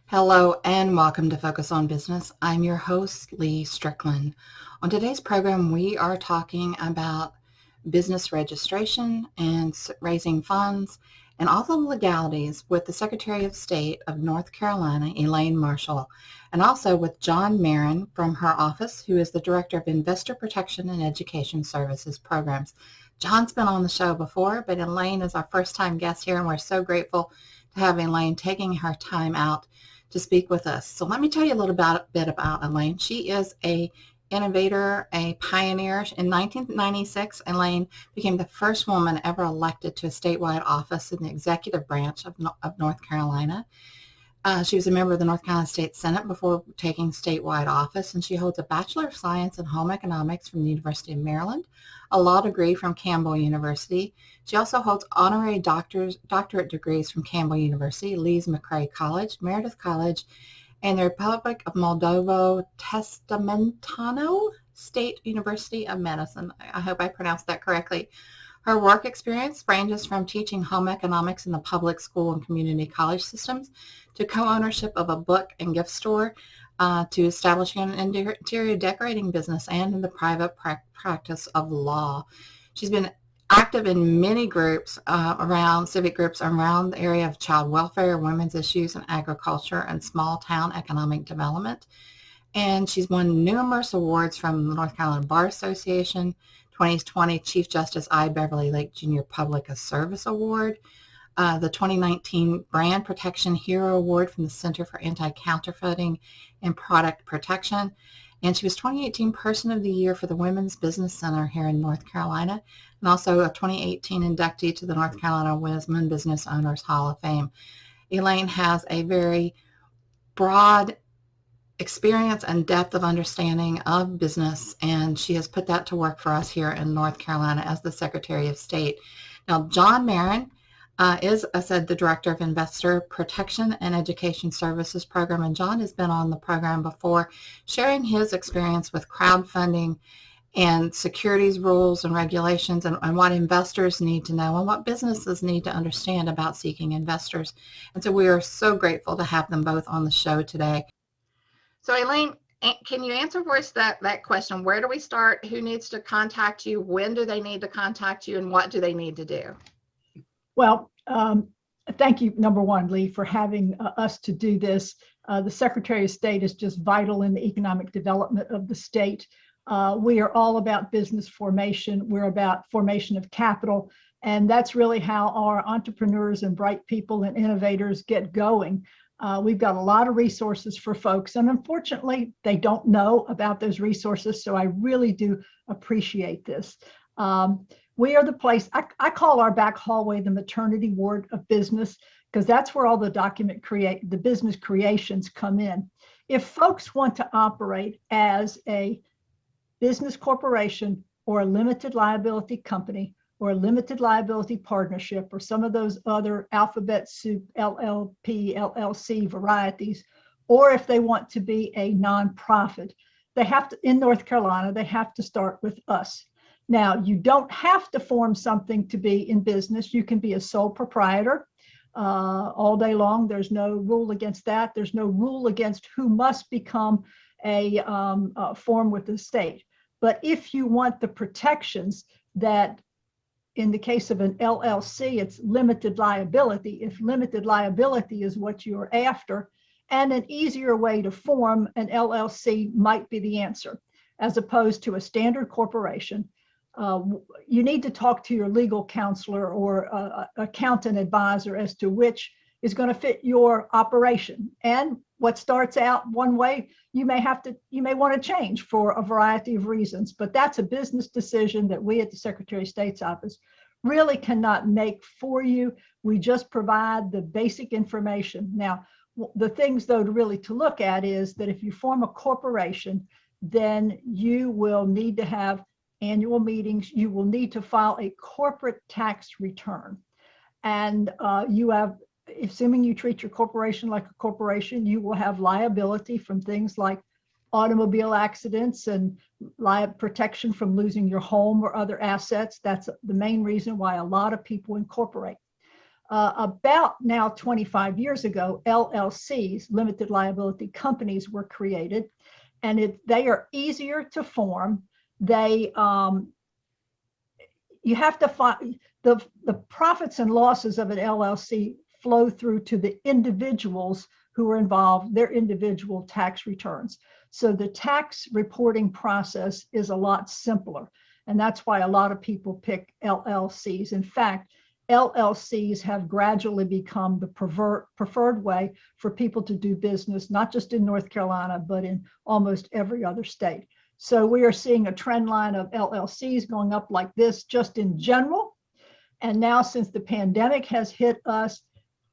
Hello and welcome to Focus on Business. I'm your host, Lea Strickland. On today's program, we are talking about business registration and raising funds and all the legalities with the Secretary of State of North Carolina, Elaine Marshall, and also with John Marin from her office, who is the Director of Investor Protection and Education Services Programs. John's been on the show before, but Elaine is our first time guest here, and we're so grateful to have Elaine taking her time out to speak with us. So let me tell you a little bit about Elaine. She is a innovator, a pioneer. In 1996, Elaine became the first woman ever elected to a statewide office in the executive branch of North Carolina. She was a member of the North Carolina State Senate before taking statewide office, and she holds a Bachelor of Science in Home Economics from the University of Maryland, a law degree from Campbell University. She also holds honorary doctorate degrees from Campbell University, Lees McRae College, Meredith College, and the Republic of Moldova Testamentano State University of Medicine. I hope I pronounced that correctly. Her work experience ranges from teaching home economics in the public school and community college systems to co-ownership of a book and gift store, to establishing an interior decorating business and in the private practice of law. She's been active in many groups civic groups around the area of child welfare, women's issues, and agriculture and small town economic development. And she's won numerous awards from the North Carolina Bar Association, 2020 Chief Justice I. Beverly Lake Jr. Public Service Award, the 2019 Brand Protection Hero Award from the Center for Anti-Counterfeiting and Product Protection. And she was 2018 Person of the Year for the Women's Business Center here in North Carolina, and also a 2018 inductee to the North Carolina Women Business Owners Hall of Fame. Elaine has a very broad experience and depth of understanding of business, and she has put that to work for us here in North Carolina as the Secretary of State. Now, John Marin is, as I said, the Director of Investor Protection and Education Services Program, and John has been on the program before, sharing his experience with crowdfunding and securities rules and regulations and what investors need to know and what businesses need to understand about seeking investors. And so we are so grateful to have them both on the show today. So Elaine, can you answer for us that question? Where do we start? Who needs to contact you? When do they need to contact you? And what do they need to do? Well, thank you, number one, Lee, for having us to do this. The Secretary of State is just vital in the economic development of the state. We are all about business formation. We're about formation of capital. And that's really how our entrepreneurs and bright people and innovators get going. We've got a lot of resources for folks, and unfortunately, they don't know about those resources, so I really do appreciate this. We are the place, I call our back hallway the maternity ward of business, because that's where all the business creations come in. If folks want to operate as a business corporation or a limited liability company, or a limited liability partnership, or some of those other alphabet soup, LLP, LLC varieties, or if they want to be a nonprofit, they have to, in North Carolina, they have to start with us. Now, you don't have to form something to be in business. You can be a sole proprietor all day long. There's no rule against that. There's no rule against who must become a form with the state. But if you want the protections that, in the case of an LLC, it's limited liability. If limited liability is what you're after, and an easier way to form an LLC might be the answer, as opposed to a standard corporation. You need to talk to your legal counselor or accountant advisor as to which is going to fit your operation. And what starts out one way, you may want to change for a variety of reasons, but that's a business decision that we at the Secretary of State's office really cannot make for you. We just provide the basic information. Now, the things though to look at is that if you form a corporation, then you will need to have annual meetings. You will need to file a corporate tax return. And you have, assuming you treat your corporation like a corporation, you will have liability from things like automobile accidents and protection from losing your home or other assets. That's the main reason why a lot of people incorporate. About now 25 years ago, LLCs, limited liability companies, were created, and they are easier to form. They you have to find the profits and losses of an LLC flow through to the individuals who are involved, their individual tax returns. So the tax reporting process is a lot simpler. And that's why a lot of people pick LLCs. In fact, LLCs have gradually become the preferred way for people to do business, not just in North Carolina, but in almost every other state. So we are seeing a trend line of LLCs going up like this just in general. And now, since the pandemic has hit us,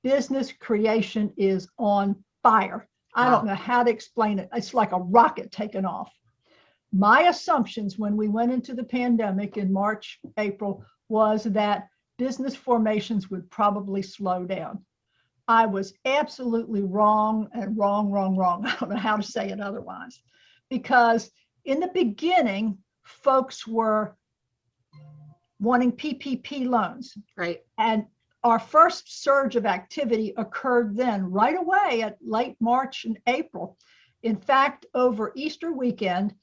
business creation is on fire. I don't know how to explain it. It's like a rocket taking off. My assumptions when we went into the pandemic in March, April, was that business formations would probably slow down. I was absolutely wrong and wrong. I don't know how to say it otherwise. Because in the beginning, folks were wanting PPP loans. Right. And our first surge of activity occurred then, right away at late March and April. In fact, over Easter weekend,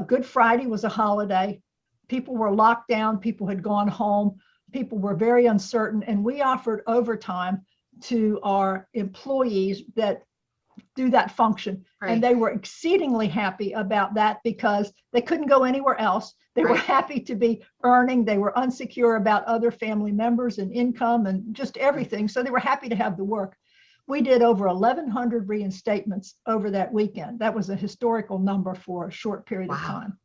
Good Friday was a holiday. People were locked down. People had gone home. People were very uncertain. And we offered overtime to our employees that do that function. Right. And they were exceedingly happy about that because they couldn't go anywhere else. They were happy to be earning. They were unsecure about other family members and income and just everything. So they were happy to have the work. We did over 1,100 reinstatements over that weekend. That was a historical number for a short period of time.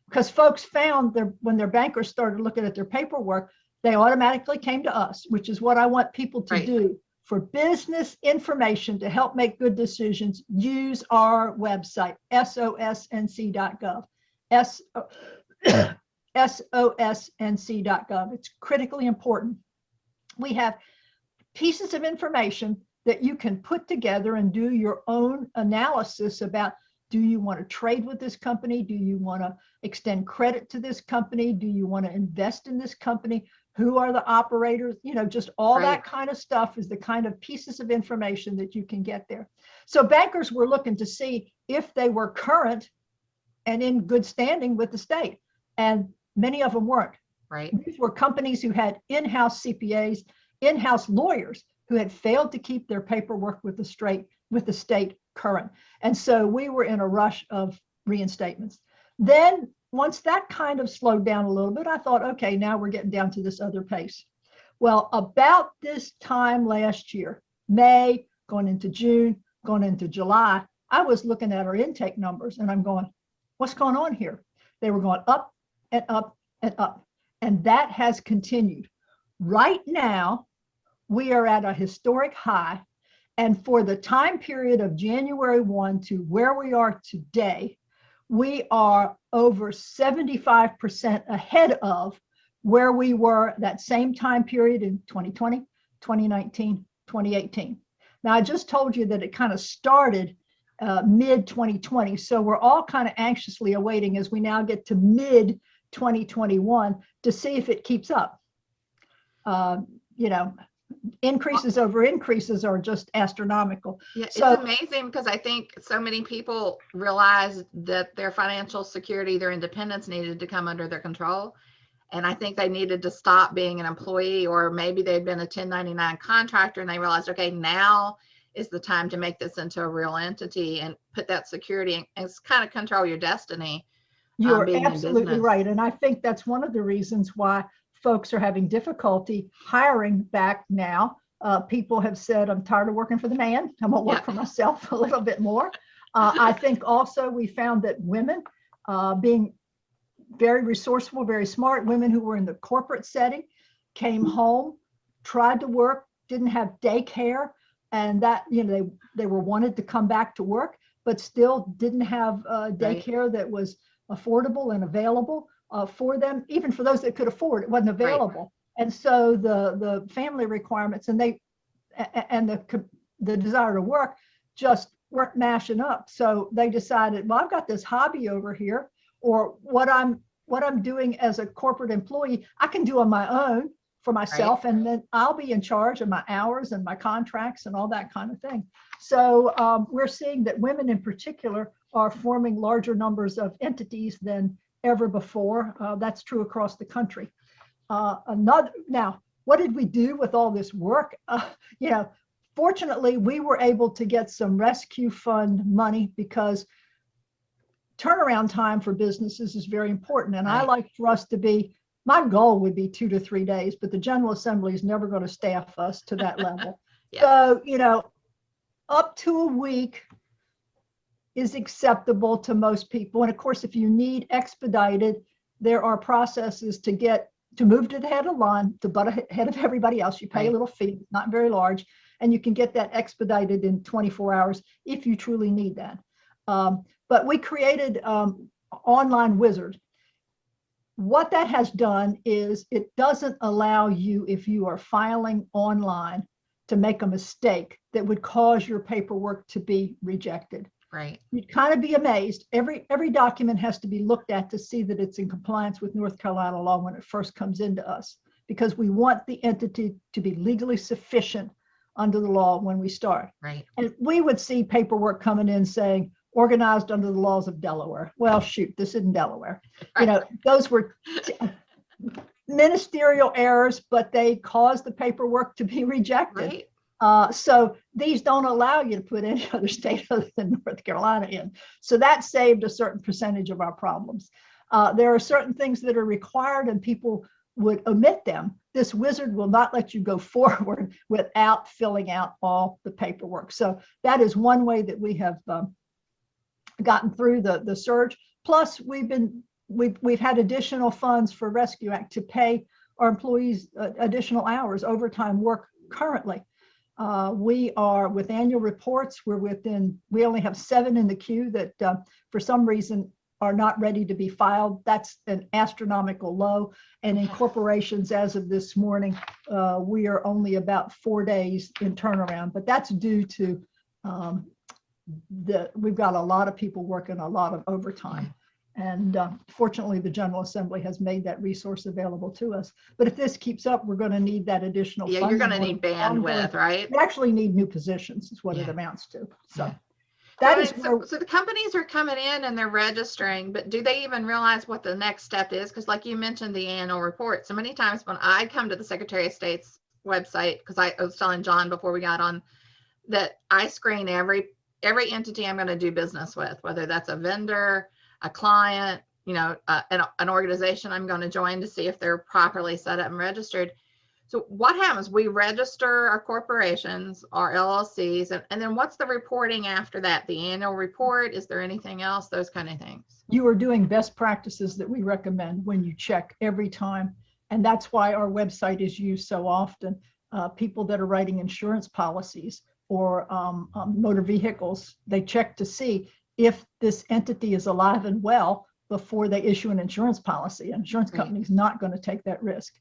Because folks found when their bankers started looking at their paperwork, they automatically came to us, which is what I want people to do. For business information to help make good decisions, use our website, sosnc.gov. sosnc.gov. It's critically important. We have pieces of information that you can put together and do your own analysis about, do you want to trade with this company? Do you want to extend credit to this company? Do you want to invest in this company? Who are the operators? You know, just all that kind of stuff is the kind of pieces of information that you can get there. So bankers were looking to see if they were current and in good standing with the state. And many of them weren't. Right. These were companies who had in-house CPAs, in-house lawyers who had failed to keep their paperwork with the state current. And so we were in a rush of reinstatements. Then once that kind of slowed down a little bit, I thought, okay, now we're getting down to this other pace. Well, about this time last year, May, going into June, going into July, I was looking at our intake numbers and I'm going, what's going on here? They were going up and up and up. And that has continued. Right now, we are at a historic high. And for the time period of January 1 to where we are today, we are over 75% ahead of where we were that same time period in 2020, 2019, 2018. Now, I just told you that it kind of started mid 2020. So we're all kind of anxiously awaiting as we now get to mid 2021 to see if it keeps up. You know, increases over increases are just astronomical. Yeah, it's amazing because I think so many people realized that their financial security, their independence needed to come under their control. And I think they needed to stop being an employee, or maybe they'd been a 1099 contractor and they realized, okay, now is the time to make this into a real entity and put that security and kind of control your destiny. You're absolutely right. And I think that's one of the reasons why folks are having difficulty hiring back now. People have said, I'm tired of working for the man. I'm gonna work for myself a little bit more. I think also we found that women being very resourceful, very smart, women who were in the corporate setting came home, tried to work, didn't have daycare, and that, you know, they were wanted to come back to work, but still didn't have daycare that was affordable and available for them. Even for those that could afford, it wasn't available. And so the family requirements and the desire to work just weren't mashing up. So they decided, well, I've got this hobby over here, or what I'm doing as a corporate employee, I can do on my own for myself, and then I'll be in charge of my hours and my contracts and all that kind of thing. So we're seeing that women in particular are forming larger numbers of entities than ever before. That's true across the country. Now, what did we do with all this work? Fortunately, we were able to get some rescue fund money because turnaround time for businesses is very important. And I like for us to be, my goal would be 2 to 3 days, but the General Assembly is never going to staff us to that level. So, up to a week is acceptable to most people. And of course, if you need expedited, there are processes to move to the head of line, to butt ahead of everybody else. You pay a little fee, not very large, and you can get that expedited in 24 hours if you truly need that. But we created Online Wizard. What that has done is it doesn't allow you, if you are filing online, to make a mistake that would cause your paperwork to be rejected. Right. You'd kind of be amazed. Every document has to be looked at to see that it's in compliance with North Carolina law when it first comes into us, because we want the entity to be legally sufficient under the law when we start. Right. And we would see paperwork coming in saying, organized under the laws of Delaware. Well, shoot, this isn't Delaware. Right. Those were ministerial errors, but they caused the paperwork to be rejected. Right. So these don't allow you to put any other state other than North Carolina in. So that saved a certain percentage of our problems. There are certain things that are required and people would omit them. This wizard will not let you go forward without filling out all the paperwork. So that is one way that we have gotten through the surge. Plus, we've had additional funds for Rescue Act to pay our employees additional hours, overtime work currently. We are with annual reports. We only have 7 in the queue that for some reason are not ready to be filed. That's an astronomical low. And in corporations, as of this morning, we are only about 4 days in turnaround, but that's due to we've got a lot of people working a lot of overtime. And fortunately, the General Assembly has made that resource available to us. But if this keeps up, we're going to need that additional funding. You're going to need bandwidth, right? We actually need new positions is what it amounts to. So so the companies are coming in and they're registering, but do they even realize what the next step is? Because like you mentioned, the annual report. So many times when I come to the Secretary of State's website, because I was telling John before we got on that I screen every entity I'm going to do business with, whether that's a vendor, a client, an organization I'm going to join to see if they're properly set up and registered. So what happens? We register our corporations, our LLCs, and then what's the reporting after that? The annual report? Is there anything else? Those kind of things. You are doing best practices that we recommend when you check every time. And that's why our website is used so often. People that are writing insurance policies or motor vehicles, they check to see if this entity is alive and well before they issue an insurance policy. An insurance company is not going to take that risk.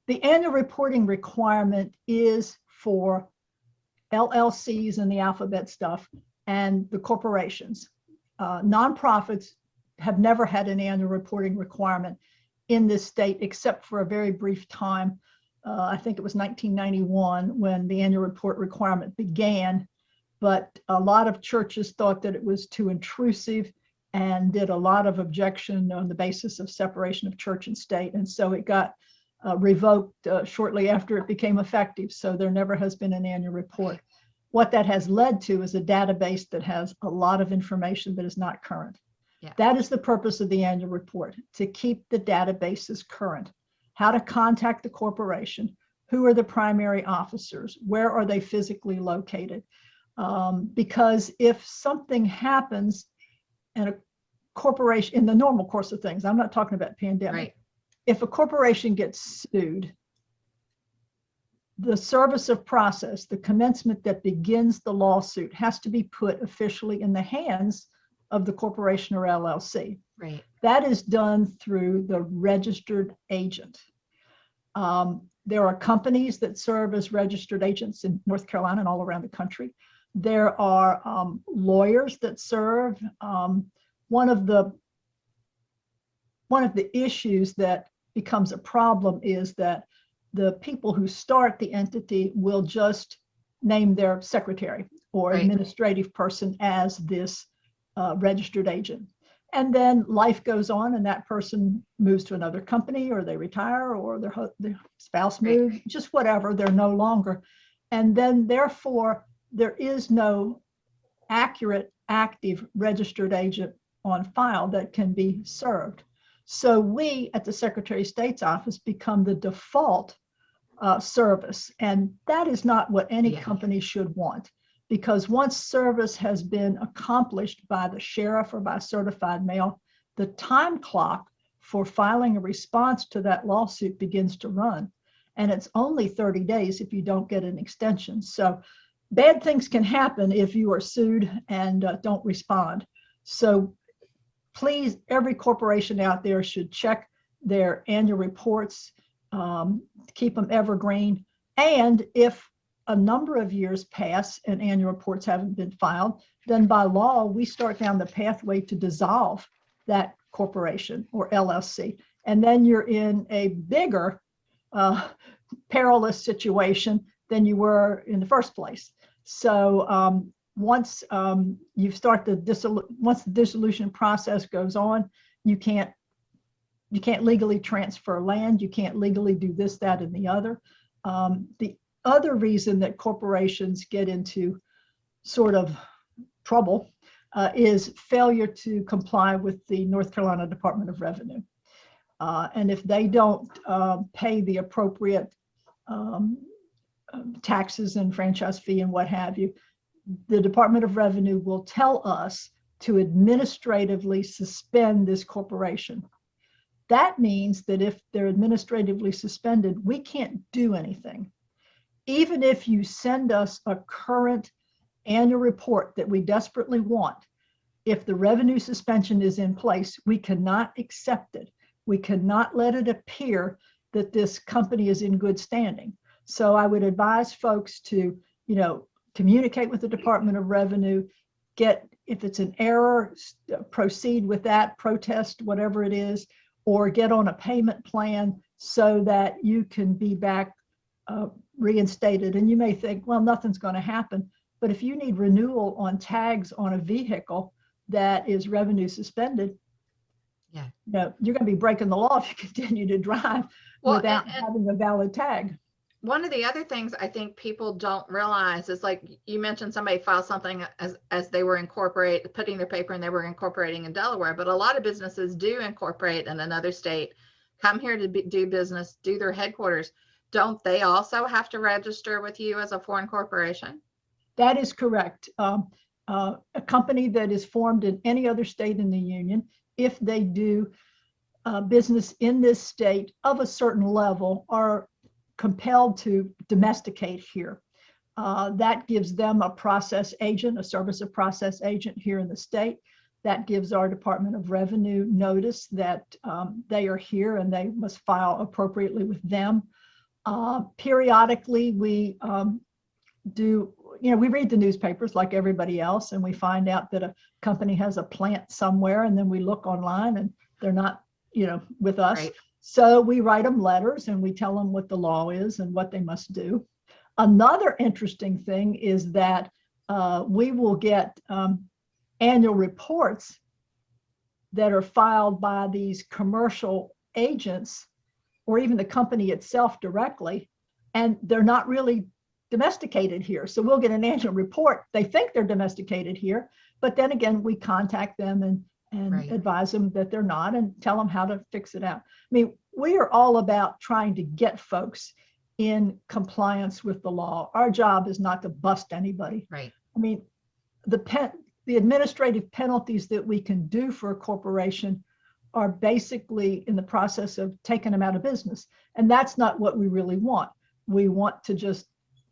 The annual reporting requirement is for LLCs and the alphabet stuff and the corporations. Nonprofits have never had an annual reporting requirement in this state except for a very brief time. I think it was 1991 when the annual report requirement began, but a lot of churches thought that it was too intrusive and did a lot of objection on the basis of separation of church and state. And so it got revoked shortly after it became effective. So there never has been an annual report. What that has led to is a database that has a lot of information that is not current. That is the purpose of the annual report, to keep the databases current. How to contact the corporation, who are the primary officers, where are they physically located? Because if something happens and a corporation, in the normal course of things, I'm not talking about pandemic, if a corporation gets sued, the service of process, the commencement that begins the lawsuit, has to be put officially in the hands of the corporation or LLC. That is done through the registered agent. There are companies that serve as registered agents in North Carolina and all around the country. There are lawyers that serve. One of the issues that becomes a problem is that the people who start the entity will just name their secretary or Right. administrative person as this registered agent. And then life goes on and that person moves to another company, or they retire, or their spouse moves, just whatever, they're no longer. And then therefore, there is no accurate, active registered agent on file that can be served. So we at the Secretary of State's office become the default service. And that is not what any company should want, because once service has been accomplished by the sheriff or by certified mail, the time clock for filing a response to that lawsuit begins to run. And it's only 30 days if you don't get an extension. So bad things can happen if you are sued and don't respond. So please, every corporation out there should check their annual reports, keep them evergreen. And if a number of years pass and annual reports haven't been filed, then by law, we start down the pathway to dissolve that corporation or LLC. And then you're in a bigger perilous situation than you were in the first place. So once you start once the dissolution process goes on, you can't legally transfer land. You can't legally do this, that, and the other. The other reason that corporations get into sort of trouble is failure to comply with the North Carolina Department of Revenue. And if they don't pay the appropriate taxes and franchise fee and what have you, the Department of Revenue will tell us to administratively suspend this corporation. That means that if they're administratively suspended, we can't do anything. Even if you send us a current annual report that we desperately want, if the revenue suspension is in place, we cannot accept it. We cannot let it appear that this company is in good standing. So I would advise folks to, communicate with the Department of Revenue, if it's an error, proceed with that, protest whatever it is, or get on a payment plan so that you can be back reinstated. And you may think, well, nothing's going to happen. But if you need renewal on tags on a vehicle that is revenue suspended, you're going to be breaking the law if you continue to drive without having a valid tag. One of the other things I think people don't realize is, like you mentioned, somebody filed something as they were putting their paper and they were incorporating in Delaware, but a lot of businesses do incorporate in another state, come here to do business, do their headquarters. Don't they also have to register with you as a foreign corporation? That is correct. A company that is formed in any other state in the union, if they do business in this state of a certain level, are compelled to domesticate here. That gives them a process agent, a service of process agent here in the state. That gives our Department of Revenue notice that they are here and they must file appropriately with them. Periodically, we we read the newspapers like everybody else, and we find out that a company has a plant somewhere, and then we look online and they're not, with us. Right. So we write them letters and we tell them what the law is and what they must do. Another interesting thing is that we will get annual reports that are filed by these commercial agents or even the company itself directly, and they're not really domesticated here. So we'll get an annual report. They think they're domesticated here, but then again, we contact them and advise them that they're not and tell them how to fix it out. I mean, we are all about trying to get folks in compliance with the law. Our job is not to bust anybody. Right. I mean, the administrative penalties that we can do for a corporation are basically in the process of taking them out of business. And that's not what we really want. We want to just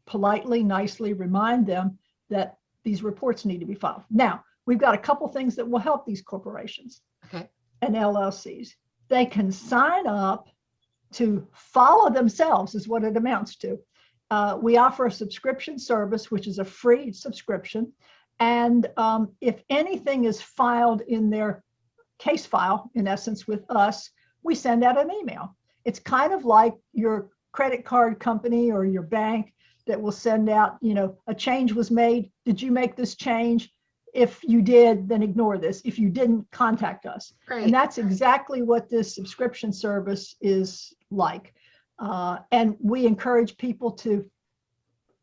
politely, nicely remind them that these reports need to be filed. Now, we've got a couple things that will help these corporations and LLCs. They can sign up to follow themselves, is what it amounts to. We offer a subscription service, which is a free subscription. And if anything is filed in their case file, in essence, with us, we send out an email. It's kind of like your credit card company or your bank that will send out, a change was made. Did you make this change? If you did, then ignore this. If you didn't, contact us. Great. And that's exactly what this subscription service is like. And we encourage people to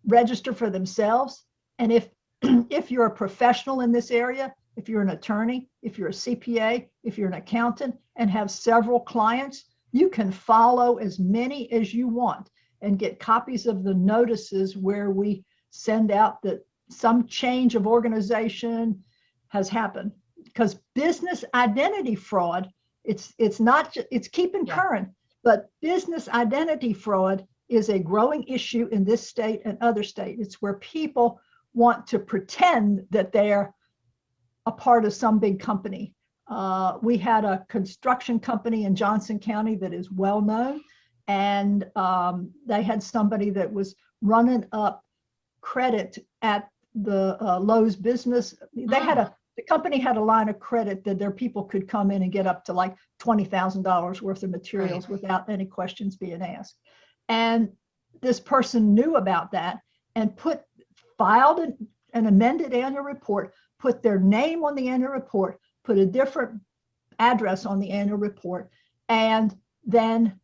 register for themselves. And if you're a professional in this area, if you're an attorney, if you're a CPA, if you're an accountant and have several clients, you can follow as many as you want and get copies of the notices where we send out that some change of organization has happened. Because business identity fraud, it's keeping current, but business identity fraud is a growing issue in this state and other states. It's where people want to pretend that they're a part of some big company. We had a construction company in Johnson County that is well known, and they had somebody that was running up credit at the Lowe's business. The company had a line of credit that their people could come in and get up to like $20,000 worth of materials without any questions being asked. And this person knew about that and filed an amended annual report, put their name on the annual report, put a different address on the annual report, and then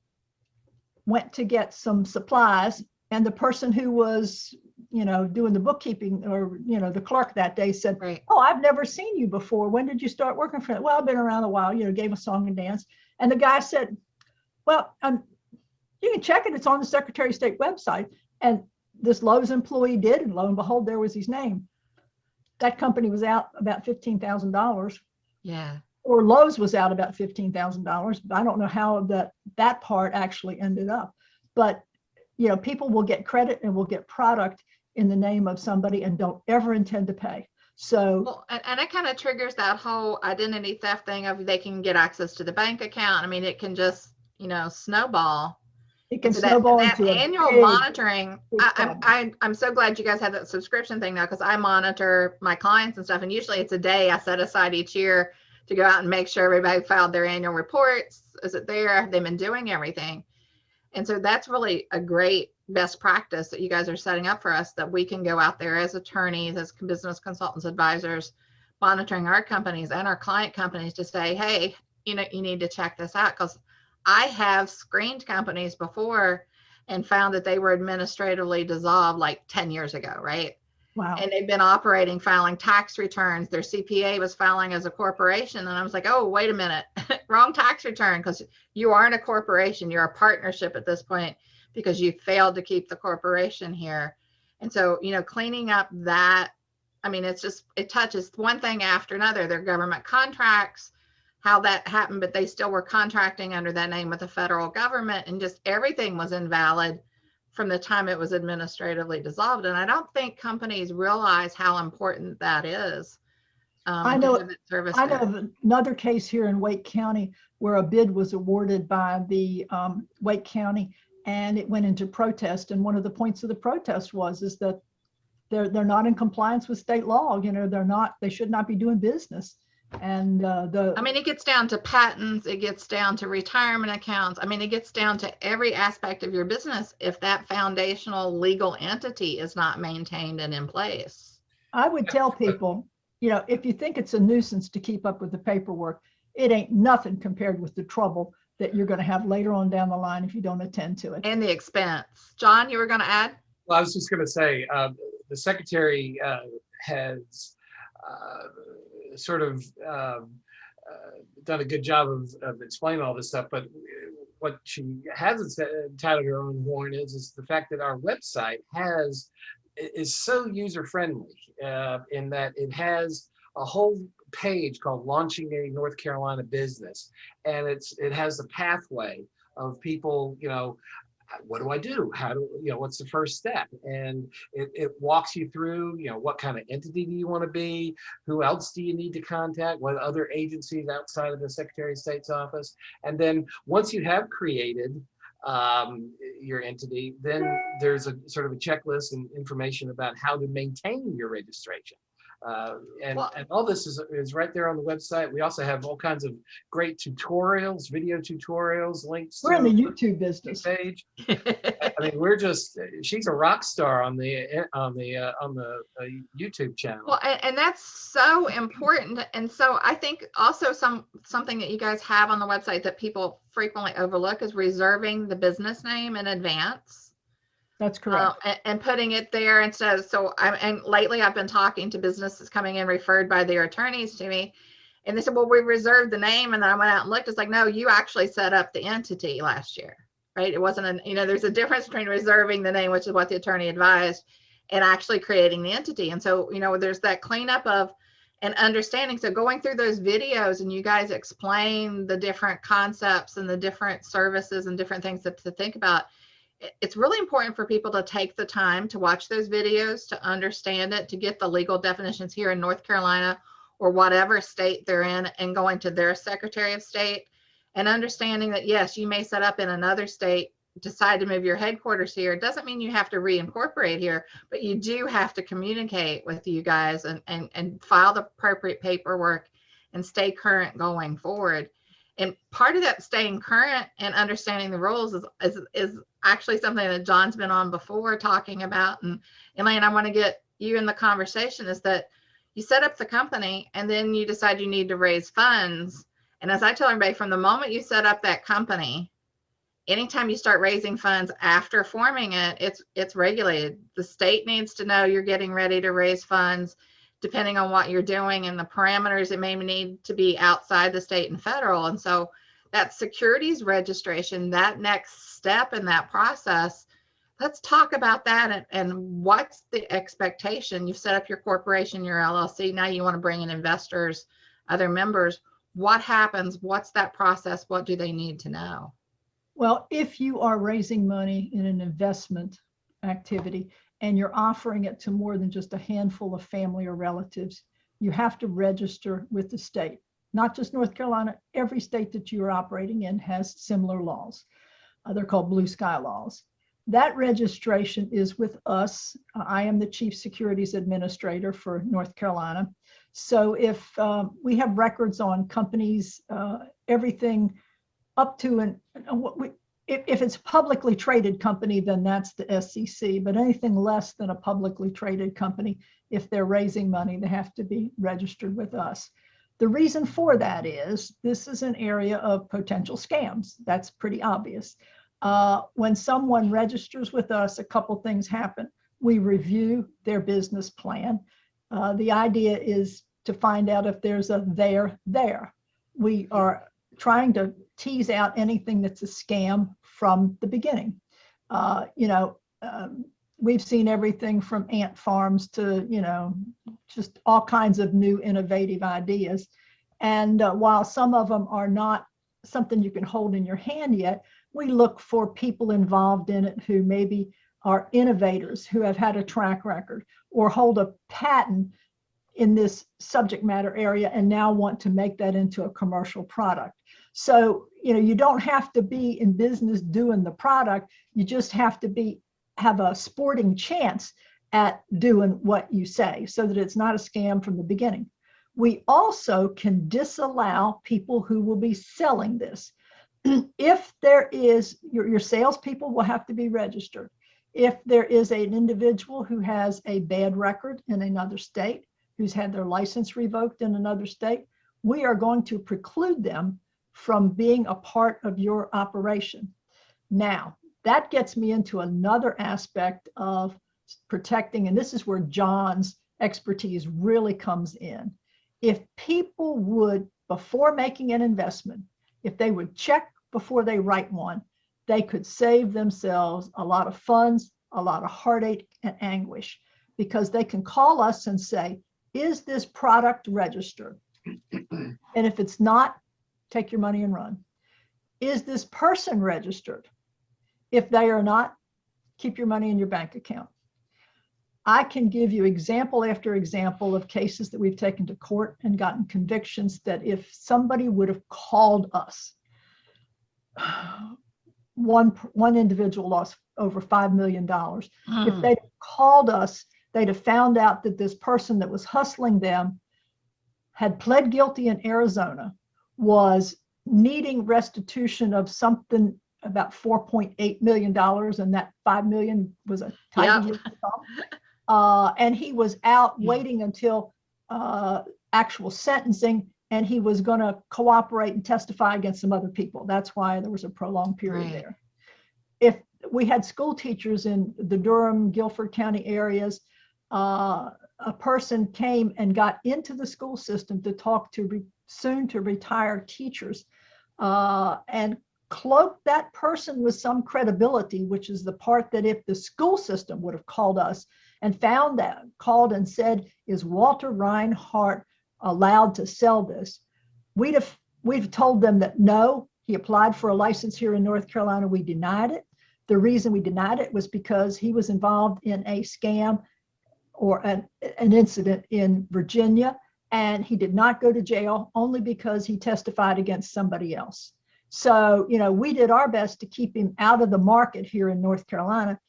went to get some supplies. And the person who was, doing the bookkeeping or, the clerk that day said, "Oh, I've never seen you before. When did you start working for it?" "Well, I've been around a while," gave a song and dance. And the guy said, "Well, you can check it. It's on the Secretary of State website." And this Lowe's employee did, and lo and behold, there was his name. That company was out about $15,000. Yeah. Or Lowe's was out about $15,000. I don't know how that part actually ended up. But, people will get credit and will get product in the name of somebody and don't ever intend to pay. So, well, and it kind of triggers that whole identity theft thing of they can get access to the bank account. I mean, it can just, snowball. It can so snowball that into annual monitoring. I'm so glad you guys have that subscription thing now, because I monitor my clients and stuff, and usually it's a day I set aside each year to go out and make sure everybody filed their annual reports. Is it there? Have they been doing everything? And so that's really a great best practice that you guys are setting up for us, that we can go out there as attorneys, as business consultants, advisors, monitoring our companies and our client companies to say, hey, you need to check this out. Because I have screened companies before and found that they were administratively dissolved like 10 years ago, right? Wow. And they've been operating, filing tax returns. Their CPA was filing as a corporation. And I was like, oh, wait a minute, wrong tax return, because you aren't a corporation. You're a partnership at this point because you failed to keep the corporation here. And so, cleaning up that, I mean, it touches one thing after another. Their government contracts, how that happened, but they still were contracting under that name with the federal government, and just everything was invalid from the time it was administratively dissolved. And I don't think companies realize how important that is. I know of another case here in Wake County where a bid was awarded by the Wake County, and it went into protest. And one of the points of the protest is that they're not in compliance with state law. They should not be doing business. And it gets down to patents, it gets down to retirement accounts. It gets down to every aspect of your business if that foundational legal entity is not maintained and in place. I would tell people, if you think it's a nuisance to keep up with the paperwork, it ain't nothing compared with the trouble that you're going to have later on down the line if you don't attend to it. And the expense. John, you were going to add? Well, I was just going to say, the Secretary has sort of done a good job of explaining all this stuff, but what she hasn't touted her own horn is the fact that our website is so user-friendly in that it has a whole page called Launching a North Carolina Business, and it has the pathway of people, what do I do? What's the first step? And it walks you through, what kind of entity do you want to be? Who else do you need to contact? What other agencies outside of the Secretary of State's office? And then once you have created your entity, then there's a sort of a checklist and information about how to maintain your registration. And all this is right there on the website. We also have all kinds of great tutorials, video tutorials, links We're in to the YouTube business. page. I mean, she's a rock star on the YouTube channel. Well, and that's so important. And so I think also something that you guys have on the website that people frequently overlook is reserving the business name in advance. That's correct. And putting it there instead of, and lately I've been talking to businesses coming in referred by their attorneys to me, and they said, well, we reserved the name. And then I went out and looked. It's like, no, you actually set up the entity last year, right? It wasn't there's a difference between reserving the name, which is what the attorney advised, and actually creating the entity. And so, there's that cleanup of an understanding. So going through those videos and you guys explain the different concepts and the different services and different things to think about, it's really important for people to take the time to watch those videos, to understand it, to get the legal definitions here in North Carolina or whatever state they're in, and going to their Secretary of State and understanding that, yes, you may set up in another state, decide to move your headquarters here. It doesn't mean you have to reincorporate here, but you do have to communicate with you guys and file the appropriate paperwork and stay current going forward. And part of that staying current and understanding the rules is actually something that John's been on before talking about. And Elaine, I want to get you in the conversation, is that you set up the company and then you decide you need to raise funds. And as I tell everybody, from the moment you set up that company, anytime you start raising funds after forming it, it's regulated. The state needs to know you're getting ready to raise funds. Depending on what you're doing and the parameters, it may need to be outside the state and federal. And so that securities registration, that next step in that process, let's talk about that. And what's the expectation? You've set up your corporation, your LLC. Now you want to bring in investors, other members. What happens? What's that process? What do they need to know? Well, if you are raising money in an investment activity and you're offering it to more than just a handful of family or relatives, you have to register with the state. Not just North Carolina, every state that you are operating in has similar laws. They're called blue sky laws. That registration is with us. I am the Chief Securities Administrator for North Carolina. So if we have records on companies, everything up to if it's a publicly traded company, then that's the SEC. But anything less than a publicly traded company, if they're raising money, they have to be registered with us. The reason for that is this is an area of potential scams. That's pretty obvious. When someone registers with us, a couple things happen. We review their business plan. The idea is to find out if there's a there. We are trying to tease out anything that's a scam from the beginning. We've seen everything from ant farms to, just all kinds of new innovative ideas. And while some of them are not something you can hold in your hand yet, we look for people involved in it who maybe are innovators, who have had a track record or hold a patent in this subject matter area and now want to make that into a commercial product. So, you don't have to be in business doing the product. You just have to have a sporting chance at doing what you say so that it's not a scam from the beginning. We also can disallow people who will be selling this. If there is, your salespeople will have to be registered. If there is an individual who has a bad record in another state, who's had their license revoked in another state, we are going to preclude them from being a part of your operation. Now, that gets me into another aspect of protecting, and this is where John's expertise really comes in. If people would, before making an investment, if they would check before they write one, they could save themselves a lot of funds, a lot of heartache and anguish, because they can call us and say, is this product registered? And if it's not, take your money and run. Is this person registered? If they are not, keep your money in your bank account. I can give you example after example of cases that we've taken to court and gotten convictions that if somebody would have called us, one individual lost over $5 million. If they called us, they'd have found out that this person that was hustling them had pled guilty in Arizona, was needing restitution of something about $4.8 million, and that $5 million was a tiny Yep. sum. And he was out waiting until actual sentencing, and he was going to cooperate and testify against some other people. That's why there was a prolonged period there. If we had school teachers in the Durham, Guilford County areas, a person came and got into the school system to talk to soon to retire teachers, and cloaked that person with some credibility, which is the part that if the school system would have called us and found that, called and said, is Walter Reinhardt allowed to sell this? We've told them that no, he applied for a license here in North Carolina. We denied it. The reason we denied it was because he was involved in a scam or an incident in Virginia, and he did not go to jail only because he testified against somebody else. So, we did our best to keep him out of the market here in North Carolina,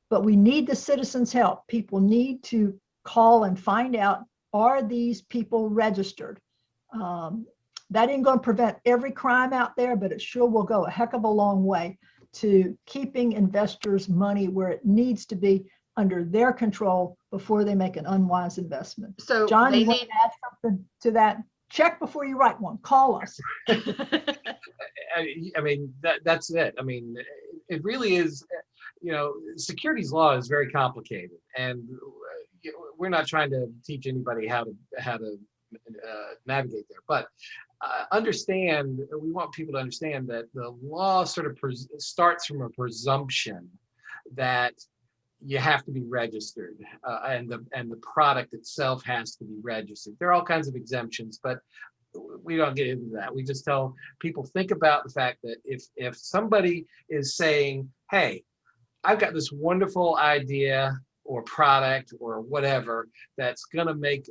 but we need the citizens' help. People need to call and find out, are these people registered? That ain't going to prevent every crime out there, but it sure will go a heck of a long way to keeping investors' money where it needs to be, under their control, before they make an unwise investment. So John, you want to add something to that? Check before you write one. Call us. I mean, that's it. I mean, it really is, securities law is very complicated, and we're not trying to teach anybody how to navigate there. But we want people to understand that the law sort of starts from a presumption that you have to be registered, and the product itself has to be registered. There are all kinds of exemptions, but we don't get into that. We just tell people, think about the fact that if somebody is saying, hey, I've got this wonderful idea or product or whatever that's going to make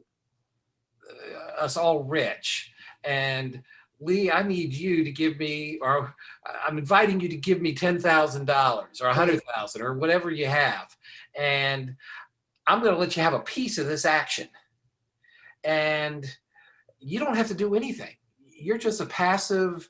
us all rich, and Lee, I need you to give me, or I'm inviting you to give me $10,000 or $100,000 or whatever you have, and I'm going to let you have a piece of this action, and you don't have to do anything. You're just a passive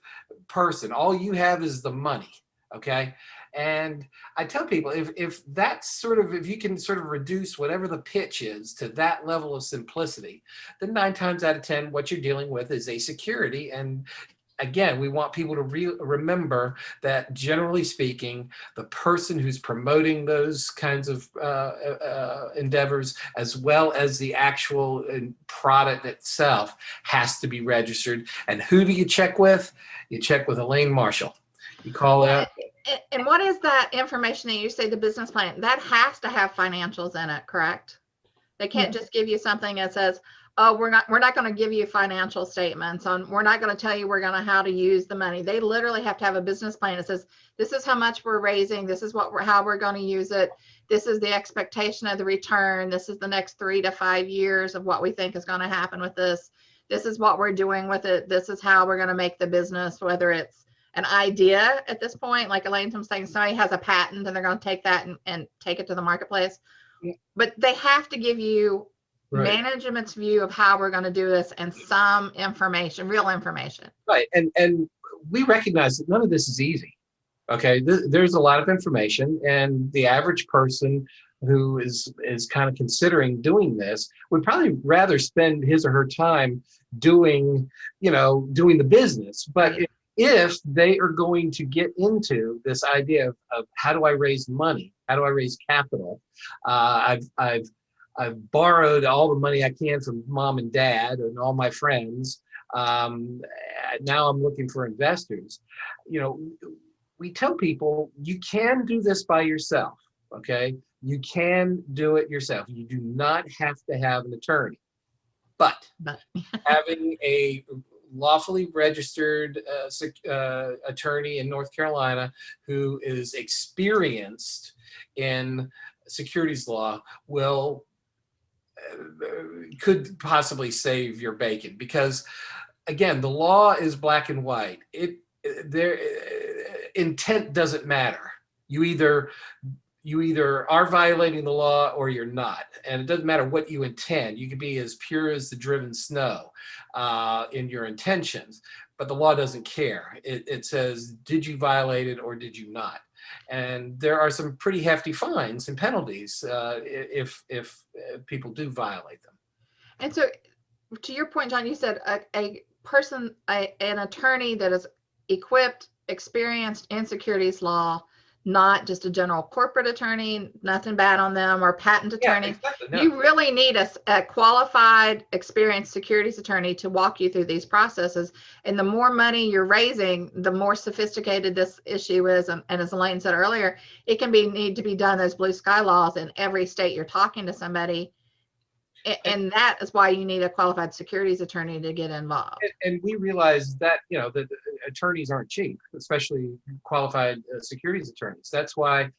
person. All you have is the money, okay? And I tell people, if you can sort of reduce whatever the pitch is to that level of simplicity, then 9 times out of 10, what you're dealing with is a security. And again, we want people to remember that, generally speaking, the person who's promoting those kinds of endeavors, as well as the actual product itself, has to be registered. And who do you check with? You check with Elaine Marshall. You call that. And what is that information that you say, the business plan? That has to have financials in it, correct? They can't just give you something that says, oh, we're not going to give you financial statements on, we're not going to tell you how to use the money. They literally have to have a business plan that says, this is how much we're raising, this is how we're going to use it, this is the expectation of the return, this is the next 3 to 5 years of what we think is going to happen with this is what we're doing with it, this is how we're going to make the business, whether it's an idea at this point, like Elaine was saying, somebody has a patent and they're going to take that and take it to the marketplace. But they have to give you management's view of how we're going to do this and some information, real information. Right. And we recognize that none of this is easy. Okay. There's a lot of information, and the average person who is kind of considering doing this would probably rather spend his or her time doing the business. But if they are going to get into this idea of how do I raise money, how do I raise capital, I've borrowed all the money I can from mom and dad and all my friends. Now I'm looking for investors. We tell people you can do this by yourself. Okay, you can do it yourself. You do not have to have an attorney, but having a lawfully registered attorney in North Carolina who is experienced in securities law could possibly save your bacon, because again, the law is black and white. Intent doesn't matter. You either you either are violating the law or you're not. And it doesn't matter what you intend. You could be as pure as the driven snow in your intentions, but the law doesn't care. It says, did you violate it or did you not? And there are some pretty hefty fines and penalties if people do violate them. And so, to your point, John, you said an attorney that is equipped, experienced in securities law, not just a general corporate attorney, nothing bad on them, or patent attorney. Exactly. No. You really need a qualified, experienced securities attorney to walk you through these processes. And the more money you're raising, the more sophisticated this issue is. And as Elaine said earlier, it can need to be done, those blue sky laws in every state you're talking to somebody. And that is why you need a qualified securities attorney to get involved. And we realize that, that attorneys aren't cheap, especially qualified securities attorneys. That's why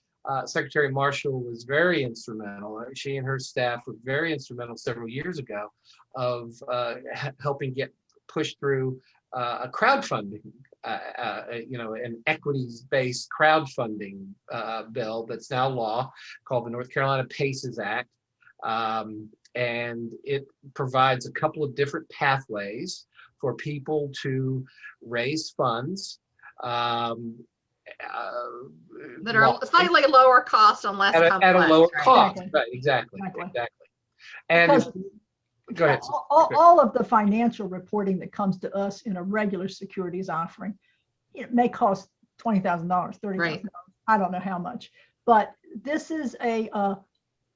Secretary Marshall was very instrumental. She and her staff were very instrumental several years ago of helping get pushed through a crowdfunding, an equities-based crowdfunding bill that's now law, called the North Carolina PACES Act. And it provides a couple of different pathways for people to raise funds that are slightly lower cost and less complex. At a lower cost, Exactly. Right, exactly. And go ahead. All of the financial reporting that comes to us in a regular securities offering, it may cost $20,000, $30,000. Right. I don't know how much, but this is a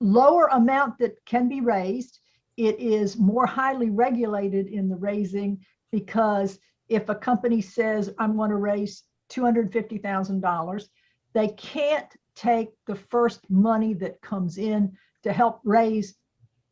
lower amount that can be raised. It is more highly regulated in the raising, because if a company says, I'm going to raise $250,000, they can't take the first money that comes in to help raise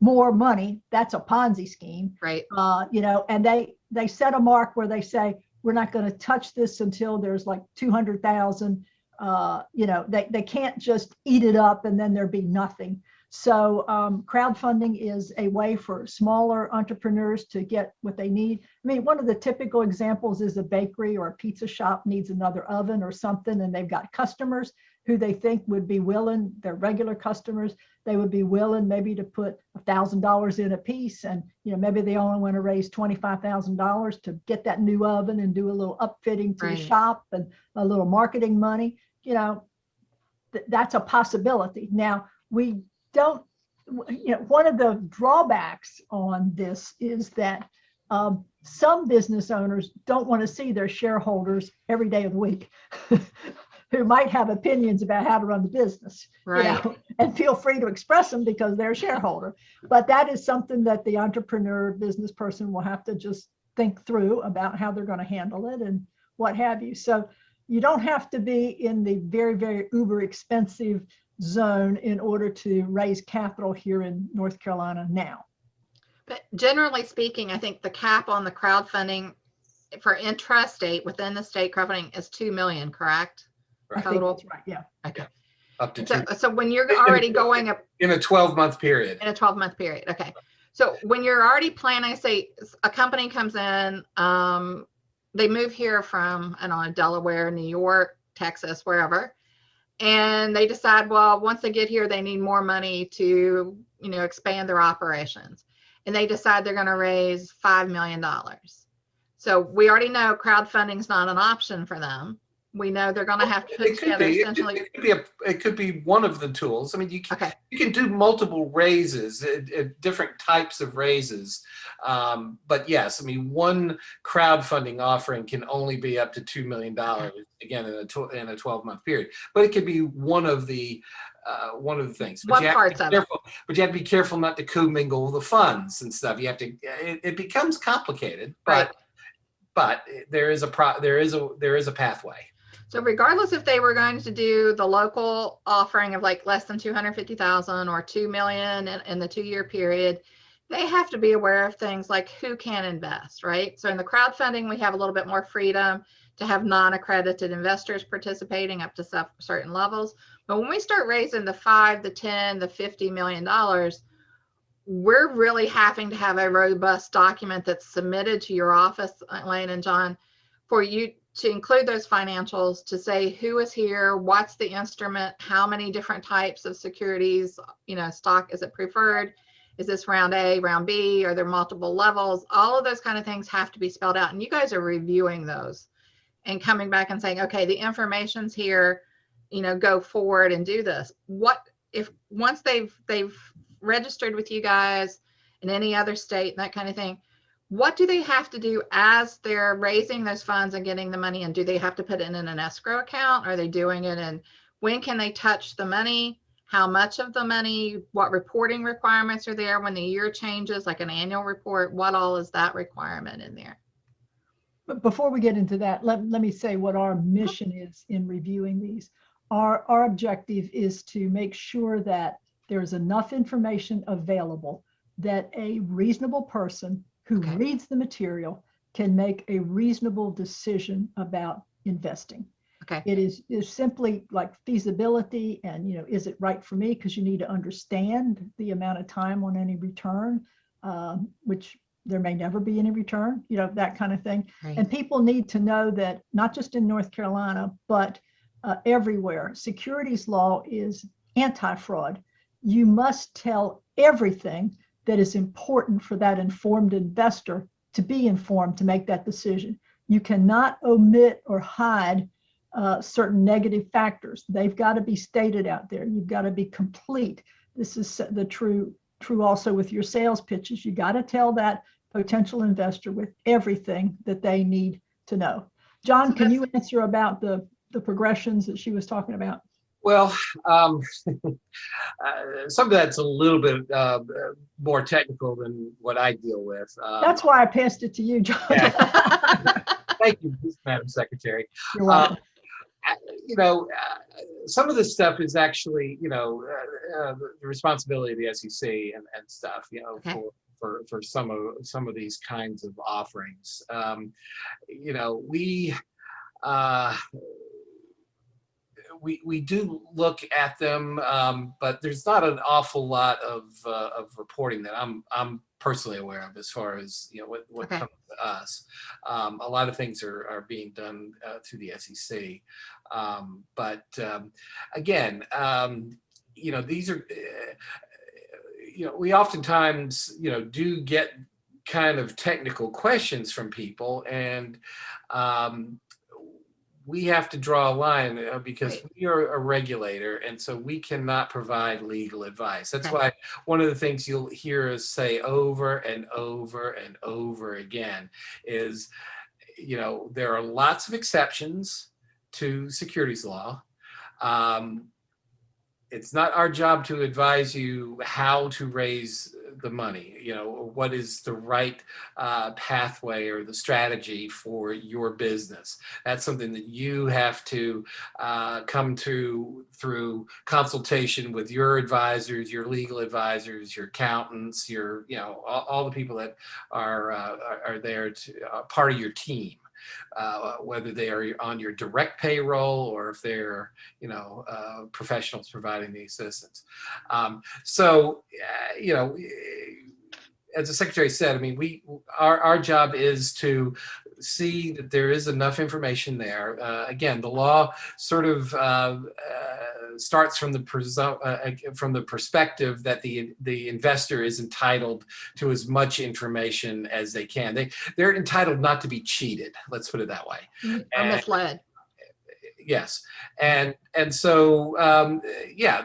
more money. That's a Ponzi scheme. Right. And they set a mark where they say, we're not going to touch this until there's like 200,000. They can't just eat it up and then there be nothing. So crowdfunding is a way for smaller entrepreneurs to get what they need. I mean, one of the typical examples is a bakery or a pizza shop needs another oven or something, and they've got customers who they think would be willing, they're regular customers, they would be willing maybe to put $1,000 in a piece, and maybe they only want to raise $25,000 to get that new oven and do a little upfitting to the shop and a little marketing money. That's a possibility. Now, we don't, one of the drawbacks on this is that some business owners don't want to see their shareholders every day of the week who might have opinions about how to run the business, and feel free to express them because they're a shareholder. But that is something that the entrepreneur business person will have to just think through about how they're going to handle it and what have you. So you don't have to be in the very, very uber expensive zone in order to raise capital here in North Carolina now. But generally speaking, I think the cap on the crowdfunding for intrastate within the state crowdfunding is $2 million, correct? Right. I think that's right. Yeah. Okay. Up to so when you're already going up in a 12-month period. In a 12-month period. Okay. So when you're already planning, say a company comes in, they move here from, I don't know, Delaware, New York, Texas, wherever. And they decide, well, once they get here, they need more money to, expand their operations. And they decide they're going to raise $5 million. So we already know crowdfunding is not an option for them. We know they're going to have to put together essentially. It could be one of the tools. I mean, you can do multiple raises, different types of raises. But yes, I mean, one crowdfunding offering can only be up to $2 million, again, in a 12-month period. But it could be one of the things. But you have to be careful not to commingle the funds and stuff. You have to. It becomes complicated, but there is a pathway. So regardless if they were going to do the local offering of like less than 250,000 or 2 million in the 2-year period, they have to be aware of things like who can invest, right? So in the crowdfunding, we have a little bit more freedom to have non-accredited investors participating up to certain levels. But when we start raising the 5, the 10, the $50 million, we're really having to have a robust document that's submitted to your office, Elaine and John, for you to include those financials, to say who is here, what's the instrument, how many different types of securities, stock, is it preferred? Is this round A, round B? Are there multiple levels? All of those kind of things have to be spelled out. And you guys are reviewing those and coming back and saying, okay, the information's here, go forward and do this. What if once they've registered with you guys in any other state and that kind of thing, what do they have to do as they're raising those funds and getting the money in? Do they have to put it in an escrow account? Are they doing it? And when can they touch the money? How much of the money? What reporting requirements are there when the year changes, like an annual report? What all is that requirement in there? But before we get into that, let me say what our mission is in reviewing these. Our objective is to make sure that there's enough information available that a reasonable person who reads the material can make a reasonable decision about investing. Okay. It is simply like feasibility and, is it right for me? Because you need to understand the amount of time on any return, which there may never be any return, that kind of thing. Right. And people need to know that not just in North Carolina, but everywhere, securities law is anti-fraud. You must tell everything that is important for that informed investor to be informed to make that decision. You cannot omit or hide certain negative factors. They've got to be stated out there. You've got to be complete. This is the true also with your sales pitches. You got to tell that potential investor with everything that they need to know. John, can you answer about the progressions that she was talking about? Well, some of that's a little bit more technical than what I deal with. That's why I passed it to you, John. Yeah. Thank you, Madam Secretary. You're welcome. Some of this stuff is actually, the responsibility of the SEC and stuff, for some of these kinds of offerings. We do look at them, but there's not an awful lot of reporting that I'm personally aware of as far as what comes to us. A lot of things are being done through the SEC, but again, these are we oftentimes do get kind of technical questions from people, and we have to draw a line because we are a regulator, and so we cannot provide legal advice. That's why one of the things you'll hear us say over and over and over again is, there are lots of exceptions to securities law. It's not our job to advise you how to raise the money, what is the right pathway or the strategy for your business. That's something that you have to come to through consultation with your advisors, your legal advisors, your accountants, all the people that are there to part of your team. Whether they are on your direct payroll or if they're, professionals providing the assistance. As the Secretary said, I mean, our job is to see that there is enough information there. Again, the law sort of starts from the perspective that the investor is entitled to as much information as they can. They're entitled not to be cheated. Let's put it that way. Or misled. Yes. And so,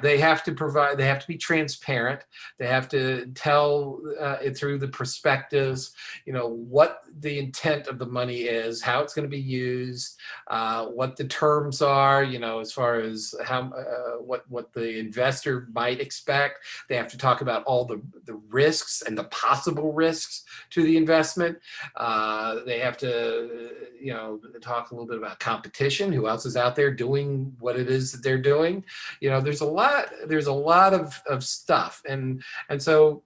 they have to provide, they have to be transparent. They have to tell it through the perspectives, what the intent of the money is, how it's going to be used, what the terms are, as far as how, what the investor might expect. They have to talk about all the risks and the possible risks to the investment. They have to, talk a little bit about competition, who else is out there doing what it is that they're doing. There's a lot of stuff. And so,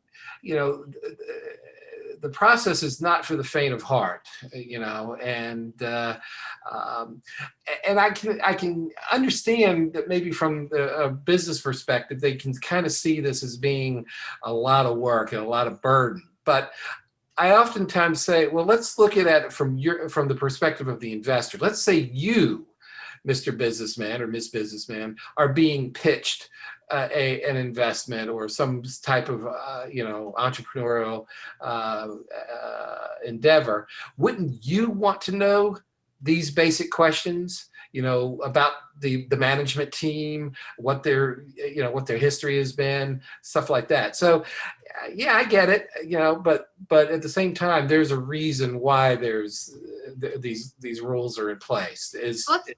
the process is not for the faint of heart, and I can understand that maybe from a business perspective, they can kind of see this as being a lot of work and a lot of burden. But I oftentimes say, well, let's look at it from the perspective of the investor. Let's say you, Mr. Businessman or Miss Businessman, are being pitched an investment or some type of entrepreneurial endeavor. Wouldn't you want to know these basic questions? About the management team, what their history has been, stuff like that. So yeah, I get it, but at the same time, there's a reason why there's these rules are in place.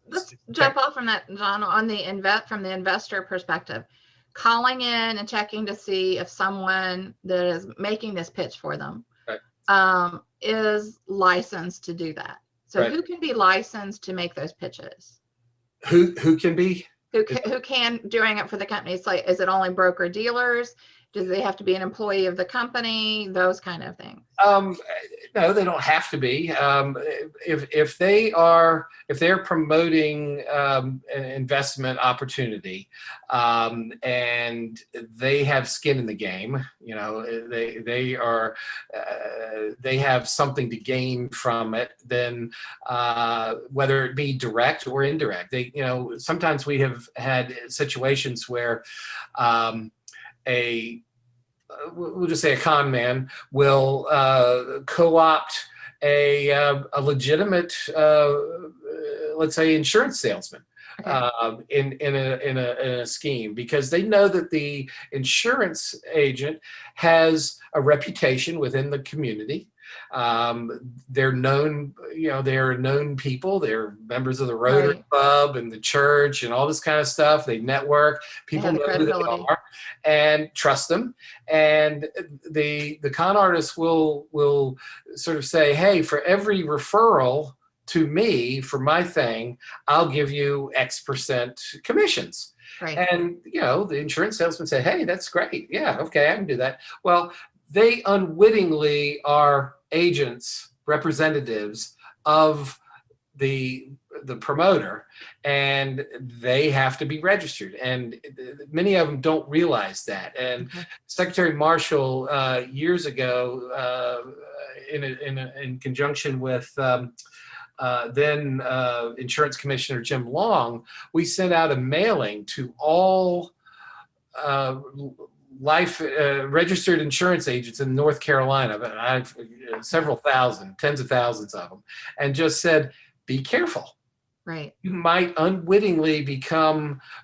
Let's jump off from that, John, on from the investor perspective. Calling in and checking to see if someone that is making this pitch for them is licensed to do that. So who can be licensed to make those pitches? Who can be? Who can doing it for the company? It's like, is it only broker dealers? Do they have to be an employee of the company? Those kind of things. No, they don't have to be. If they're promoting an investment opportunity, and they have skin in the game, they have something to gain from it. Then whether it be direct or indirect, sometimes we have had situations where we'll just say a con man will co-opt a legitimate, let's say, insurance salesman in a scheme, because they know that the insurance agent has a reputation within the community. They're known, they're known people. They're members of the Rotary Club and the church and all this kind of stuff. They network. People know who they are and trust them. And the con artist will sort of say, hey, for every referral to me for my thing, I'll give you X% commissions. Right. And, the insurance salesman say, hey, that's great. Yeah, okay, I can do that. Well, they unwittingly are agents, representatives of the promoter, and they have to be registered. And many of them don't realize that. And Secretary Marshall years ago, in conjunction with then Insurance Commissioner Jim Long, we sent out a mailing to all registered insurance agents in North Carolina, but I've several thousand, tens of thousands of them, and just said, be careful. Right. You might unwittingly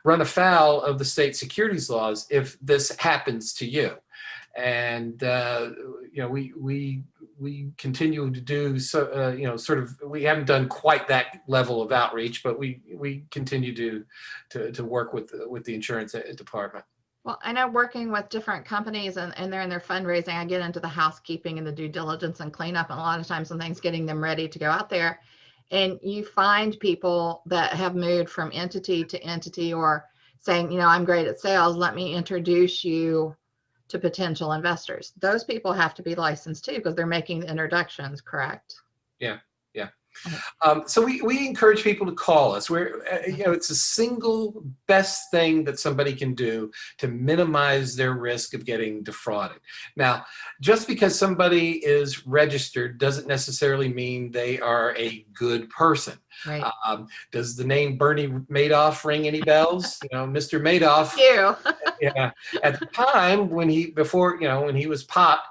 run afoul of the state securities laws if this happens to you. And we continue to do so. Sort of, we haven't done quite that level of outreach, but we continue to work with the insurance department. Well, I know working with different companies and they're in their fundraising, I get into the housekeeping and the due diligence and cleanup, and a lot of times when things getting them ready to go out there, and you find people that have moved from entity to entity or saying, I'm great at sales, let me introduce you to potential investors. Those people have to be licensed too, because they're making the introductions, correct? Yeah. So we encourage people to call us. It's the single best thing that somebody can do to minimize their risk of getting defrauded. Now, just because somebody is registered doesn't necessarily mean they are a good person. Right. Does the name Bernie Madoff ring any bells? Mr. Madoff. Yeah. At the time when he was popped,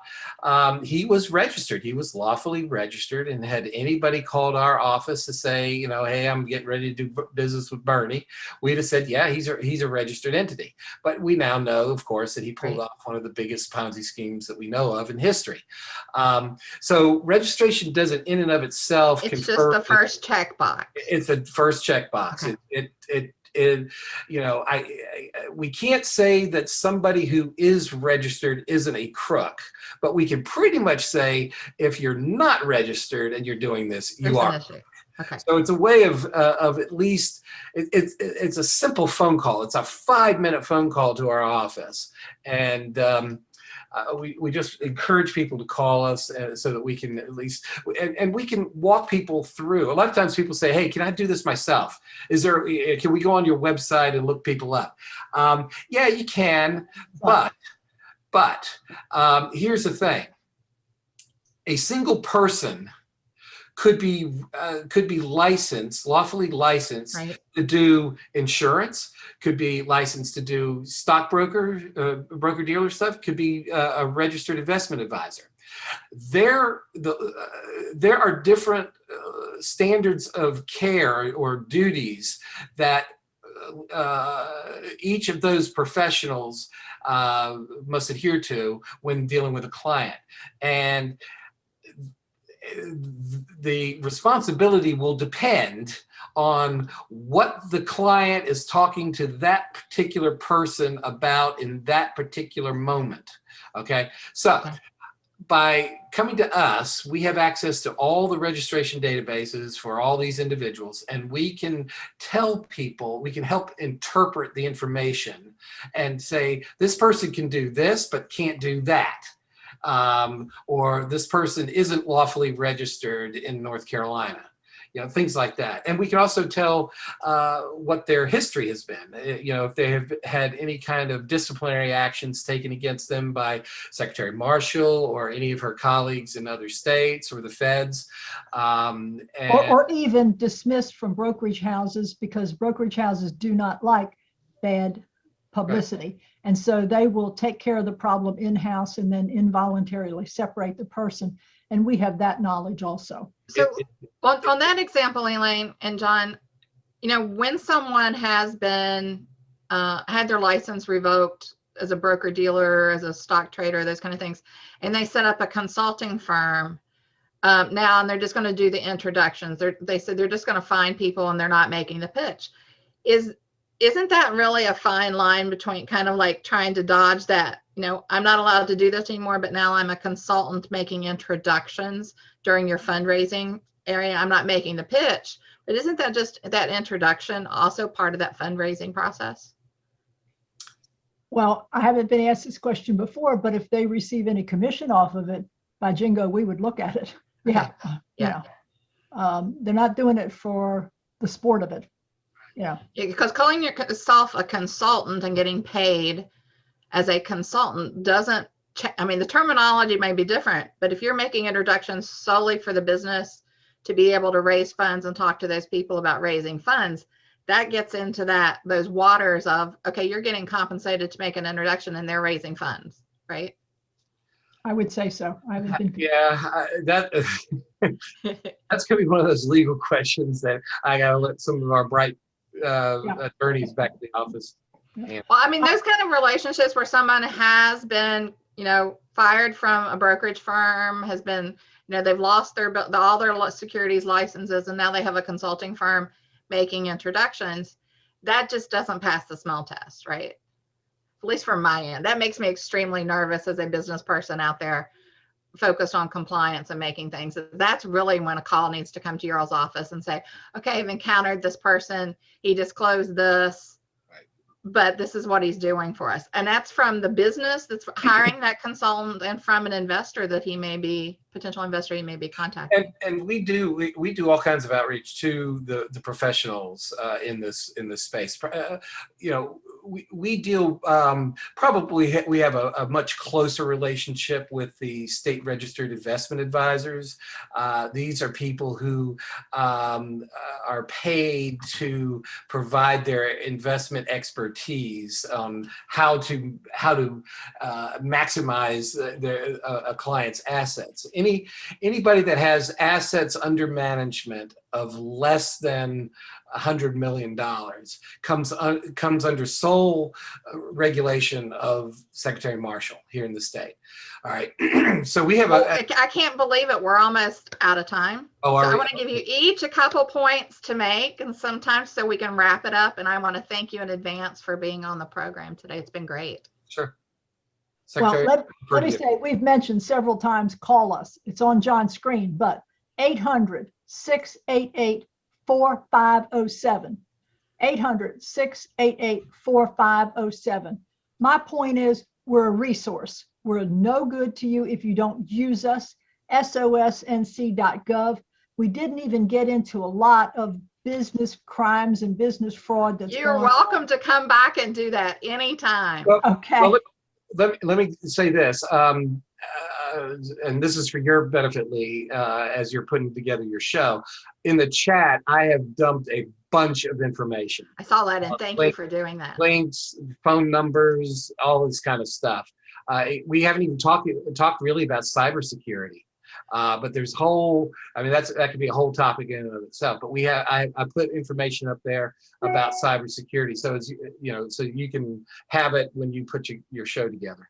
he was registered. He was lawfully registered, and had anybody called our office to say, hey, I'm getting ready to do business with Bernie, we'd have said, yeah, he's a registered entity. But we now know, of course, that he pulled off one of the biggest Ponzi schemes that we know of in history. So registration doesn't, in and of itself, it's just the first checkbox. It's the first checkbox. Okay. We can't say that somebody who is registered isn't a crook, but we can pretty much say if you're not registered and you're doing this, you are. Okay. So it's a way of at least it's a simple phone call. It's a 5-minute phone call to our office, and we just encourage people to call us so that we can at least, and we can walk people through. A lot of times people say, hey, can I do this myself? Can we go on your website and look people up? Yeah, you can, but here's the thing. a single person could be licensed, lawfully licensed, Right. to do insurance, could be licensed to do stockbroker, broker dealer stuff, could be a registered investment advisor. There are different standards of care or duties that each of those professionals must adhere to when dealing with a client. And the responsibility will depend on what the client is talking to that particular person about in that particular moment. Okay, so by coming to us, we have access to all the registration databases for all these individuals, and we can tell people, we can help interpret the information and say, this person can do this, but can't do that. Or this person isn't lawfully registered in North Carolina, things like that. And we can also tell what their history has been, if they have had any kind of disciplinary actions taken against them by Secretary Marshall or any of her colleagues in other states or the feds. Or even dismissed from brokerage houses, because brokerage houses do not like bad publicity. Right. And so they will take care of the problem in-house and then involuntarily separate the person. And we have that knowledge also. So on that example, Elaine and John, when someone has been, had their license revoked as a broker dealer, as a stock trader, those kind of things, and they set up a consulting firm now, and they're just going to do the introductions. They said they're just going to find people and they're not making the pitch. Isn't that really a fine line between kind of like trying to dodge that, I'm not allowed to do this anymore, but now I'm a consultant making introductions during your fundraising area. I'm not making the pitch, but isn't that just that introduction also part of that fundraising process? Well, I haven't been asked this question before, but if they receive any commission off of it, by jingo, we would look at it. Yeah. Yeah. They're not doing it for the sport of it. Yeah, because calling yourself a consultant and getting paid as a consultant doesn't, the terminology may be different, but if you're making introductions solely for the business to be able to raise funds and talk to those people about raising funds, that gets into those waters of, okay, you're getting compensated to make an introduction and they're raising funds, right? I would say so. That's gonna be one of those legal questions that I gotta let some of our bright attorneys back in the office. Well, those kind of relationships where someone has been, fired from a brokerage firm, has been, they've lost all their securities licenses, and now they have a consulting firm making introductions. That just doesn't pass the smell test, right? At least from my end. That makes me extremely nervous as a business person out there focused on compliance and making things. That's really when a call needs to come to your office and say, okay, I've encountered this person. He disclosed this, but this is what he's doing for us. And that's from the business that's hiring that consultant and from an investor that potential investor he may be contacting. And we do all kinds of outreach to the professionals in this space. We deal probably we have a much closer relationship with the state registered investment advisors. These are people who are paid to provide their investment expertise on how to maximize a client's assets. Anybody that has assets under management of less than $100 million comes under sole regulation of Secretary Marshall here in the state. All right. So we have I can't believe it. We're almost out of time. Oh, so I want to give you each a couple points to make, and sometimes so we can wrap it up. And I want to thank you in advance for being on the program today. It's been great. Sure. Secretary, well, let me say, we've mentioned several times, call us. It's on John's screen, but 800-688-4507. 800-688-4507. My point is, we're a resource. We're no good to you if you don't use us. SOSNC.gov. We didn't even get into a lot of business crimes and business fraud. You're welcome to come back and do that anytime. Okay. Well, let me say this. and this is for your benefit, Lee, as you're putting together your show. In the chat, I have dumped a bunch of information. I saw that, and thank you for doing that. Links, phone numbers, all this kind of stuff. We haven't even talked really about cybersecurity. But there's that could be a whole topic in and of itself. But I put information up there about cybersecurity, so so you can have it when you put your show together.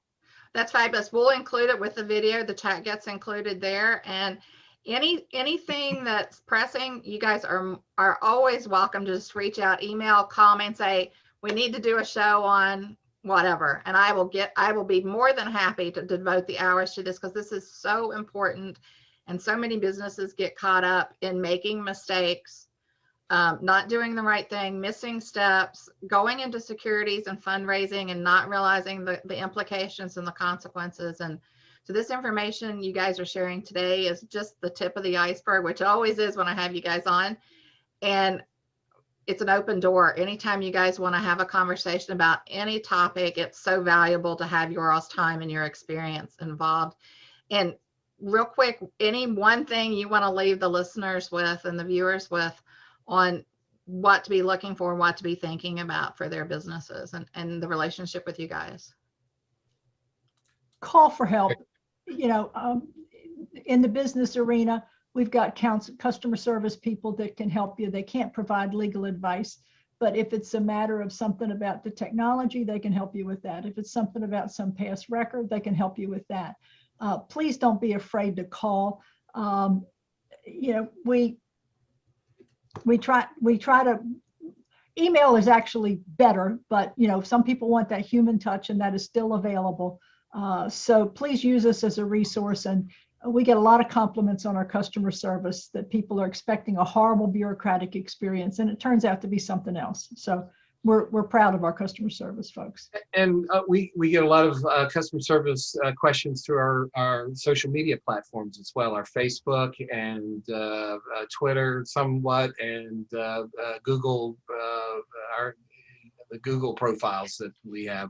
That's fabulous. We'll include it with the video. The chat gets included there, and anything that's pressing, you guys are always welcome to just reach out, email, call me, and say we need to do a show on whatever, and I will be more than happy to devote the hours to this, because this is so important, and so many businesses get caught up in making mistakes, not doing the right thing, missing steps, going into securities and fundraising and not realizing the implications and the consequences. And so this information you guys are sharing today is just the tip of the iceberg, which it always is when I have you guys on. And it's an open door. Anytime you guys want to have a conversation about any topic, it's so valuable to have your all's time and your experience involved. And real quick, any one thing you want to leave the listeners with and the viewers with on what to be looking for and what to be thinking about for their businesses and the relationship with you guys? Call for help. In the business arena, we've got customer service people that can help you. They can't provide legal advice, but if it's a matter of something about the technology, they can help you with that. If it's something about some past record, they can help you with that. Please don't be afraid to call. We try to, email is actually better, but some people want that human touch, and that is still available. So please use us as a resource. And we get a lot of compliments on our customer service that people are expecting a horrible bureaucratic experience, and it turns out to be something else. So we're proud of our customer service folks. And we get a lot of customer service questions through our social media platforms as well, our Facebook and Twitter somewhat, and Google, the Google profiles that we have,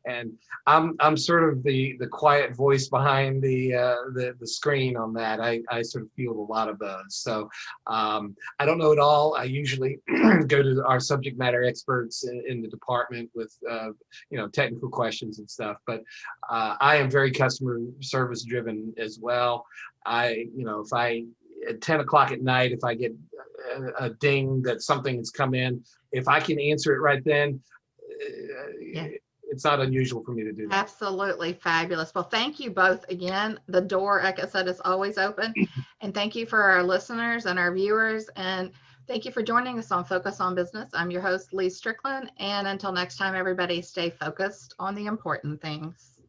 and I'm sort of the quiet voice behind the screen on that. I sort of field a lot of those. So I don't know it all. I usually go to our subject matter experts in the department with technical questions and stuff. But I am very customer service driven as well. If I at 10 o'clock at night, if I get a ding that something has come in, if I can answer it right then, it's not unusual for me to do that. Absolutely fabulous. Well, thank you both again. The door, like I said, is always open. And thank you for our listeners and our viewers. And thank you for joining us on Focus on Business. I'm your host, Lea Strickland. And until next time, everybody, stay focused on the important things.